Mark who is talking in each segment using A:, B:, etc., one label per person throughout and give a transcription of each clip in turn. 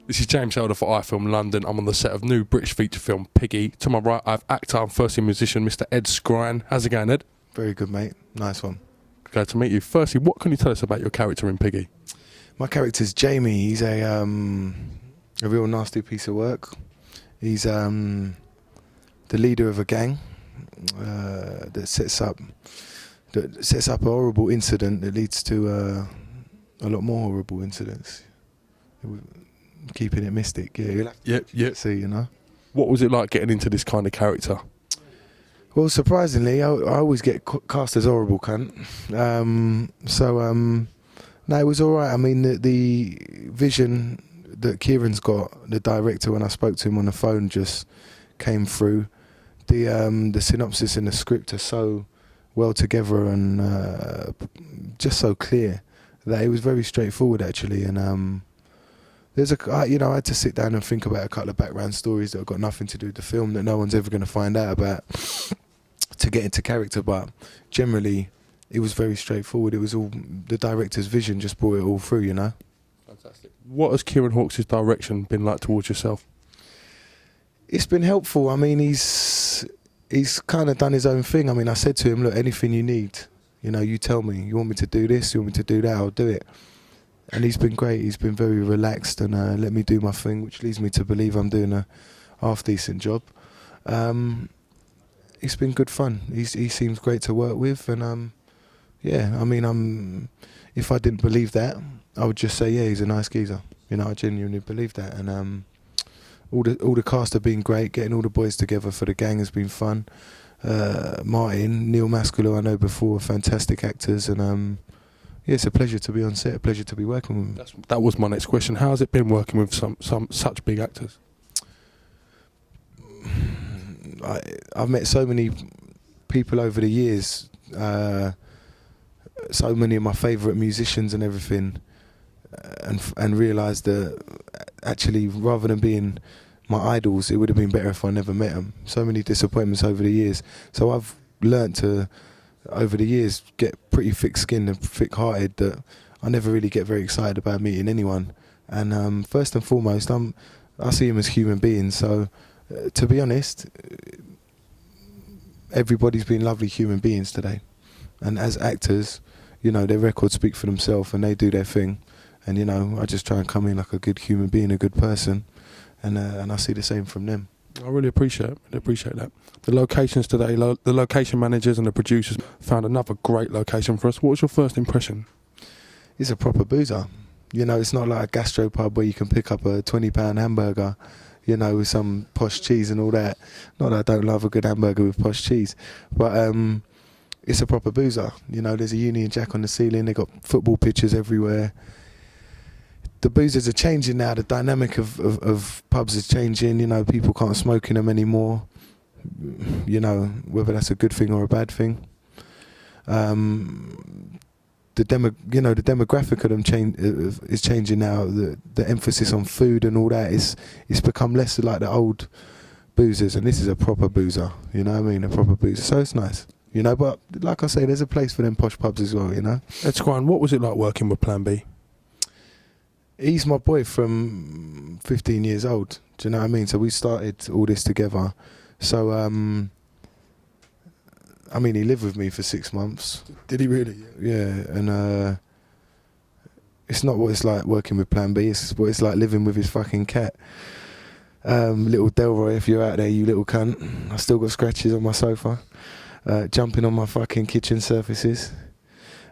A: This is James Elder for iFILM London. I'm on the set of new British feature film Piggy. To my right, I have actor and first-year musician Mr. Ed Skrein. How's it going, Ed?
B: Very good, mate. Nice one.
A: Glad to meet you. Firstly, what can you tell us about your character in Piggy?
B: My character's Jamie. He's a real nasty piece of work. He's the leader of a gang that sets up a horrible incident that leads to a lot more horrible incidents. Keeping it mystic, yeah. You'll have to see, you know.
A: What was it like getting into this kind of character?
B: Well, surprisingly, I always get cast as horrible cunt. No, it was all right. I mean, the vision that Kieran's got, the director, when I spoke to him on the phone, just came through. The synopsis and the script are so well together and just so clear that it was very straightforward, actually. And I had to sit down and think about a couple of background stories that have got nothing to do with the film that no one's ever going to find out about to get into character. But generally, it was very straightforward. It was all the director's vision just brought it all through, you know.
A: Fantastic. What has Kieran Hawkes' direction been like towards yourself?
B: It's been helpful. I mean, he's kind of done his own thing. I mean, I said to him, look, anything you need, you know, you tell me. You want me to do this? You want me to do that? I'll do it. And he's been great. He's been very relaxed and let me do my thing, which leads me to believe I'm doing a half-decent job. It's been good fun. He seems great to work with, and yeah. I mean, if I didn't believe that, I would just say, yeah, he's a nice geezer. You know, I genuinely believe that. And all the cast have been great. Getting all the boys together for the gang has been fun. Martin, Neil Masculo, I know before, fantastic actors, and yeah, it's a pleasure to be on set, a pleasure to be working with them.
A: That was my next question. How has it been working with some such big actors?
B: I've met so many people over the years, so many of my favourite musicians and everything, and realised that actually, rather than being my idols, it would have been better if I never met them. So many disappointments over the years. So I've learnt to, over the years, get pretty thick-skinned and thick-hearted that I never really get very excited about meeting anyone. And first and foremost, I see them as human beings. So to be honest, everybody's been lovely human beings today. And as actors, you know, their records speak for themselves and they do their thing. And, you know, I just try and come in like a good human being, a good person. And I see the same from them.
A: I really appreciate it. Really appreciate that. The locations today, the location managers and the producers found another great location for us. What was your first impression?
B: It's a proper boozer. You know, it's not like a gastropub where you can pick up a £20 hamburger, you know, with some posh cheese and all that. Not that I don't love a good hamburger with posh cheese, but it's a proper boozer. You know, there's a Union Jack on the ceiling. They got football pitches everywhere. The boozers are changing now. The dynamic of pubs is changing. You know, people can't smoke in them anymore. You know, whether that's a good thing or a bad thing. The demographic of them is changing now. The emphasis on food and all that it's become less like the old boozers, and this is a proper boozer. You know what I mean? A proper boozer. So it's nice. You know, but like I say, there's a place for them posh pubs as well. You know.
A: Ed Skrein, what was it like working with Plan B?
B: He's my boy from 15 years old. Do you know what I mean? So we started all this together. So, I mean, he lived with me for 6 months.
A: Did he really?
B: Yeah, and it's not what it's like working with Plan B. It's what it's like living with his fucking cat. Little Delroy, if you're out there, you little cunt. I still got scratches on my sofa, jumping on my fucking kitchen surfaces.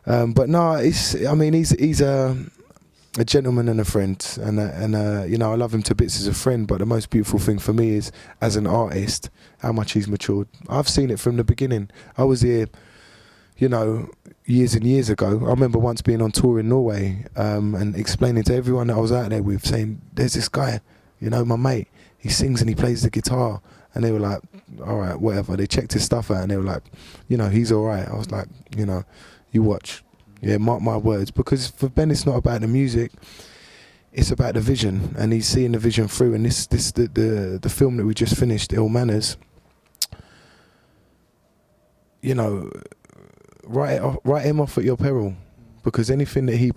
B: But no, he's a gentleman and a friend, and you know, I love him to bits as a friend, but the most beautiful thing for me is, as an artist, how much he's matured. I've seen it from the beginning. I was here, you know, years and years ago. I remember once being on tour in Norway and explaining to everyone that I was out there with, saying, there's this guy, you know, my mate, he sings and he plays the guitar. And they were like, all right, whatever. They checked his stuff out and they were like, you know, he's all right. I was like, you know, you watch. Yeah, mark my words. Because for Ben, it's not about the music. It's about the vision. And he's seeing the vision through. And the film that we just finished, Ill Manners, you know, write him off at your peril. Because anything that he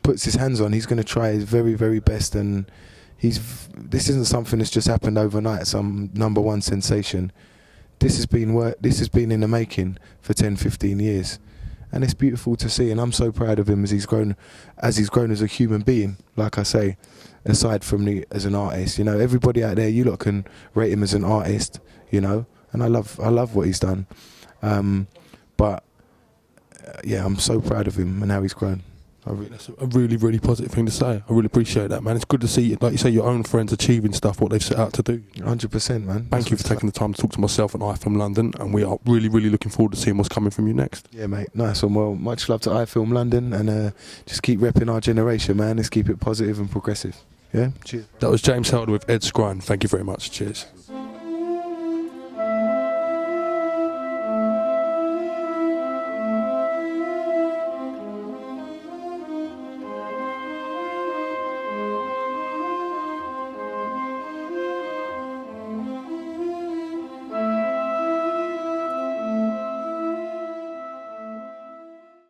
B: puts his hands on, he's going to try his very, very best. And This isn't something that's just happened overnight, some #1 sensation. This has been in the making for 10, 15 years. And it's beautiful to see, and I'm so proud of him as he's grown as a human being, like I say, aside from as an artist. You know, everybody out there, you lot can rate him as an artist, you know, and I love what he's done. But yeah, I'm so proud of him and how he's grown.
A: That's a really, really positive thing to say. I really appreciate that, man. It's good to see, like you say, your own friends achieving stuff, what they've set out to do.
B: 100%, man.
A: Thank you for taking the time to talk to myself and iFILM London, and we are really, really looking forward to seeing what's coming from you next.
B: Yeah, mate. Nice one. Well, much love to iFILM London, and just keep repping our generation, man. Let's keep it positive and progressive. Yeah? Cheers.
A: That was James Helder with Ed Skrein. Thank you very much. Cheers.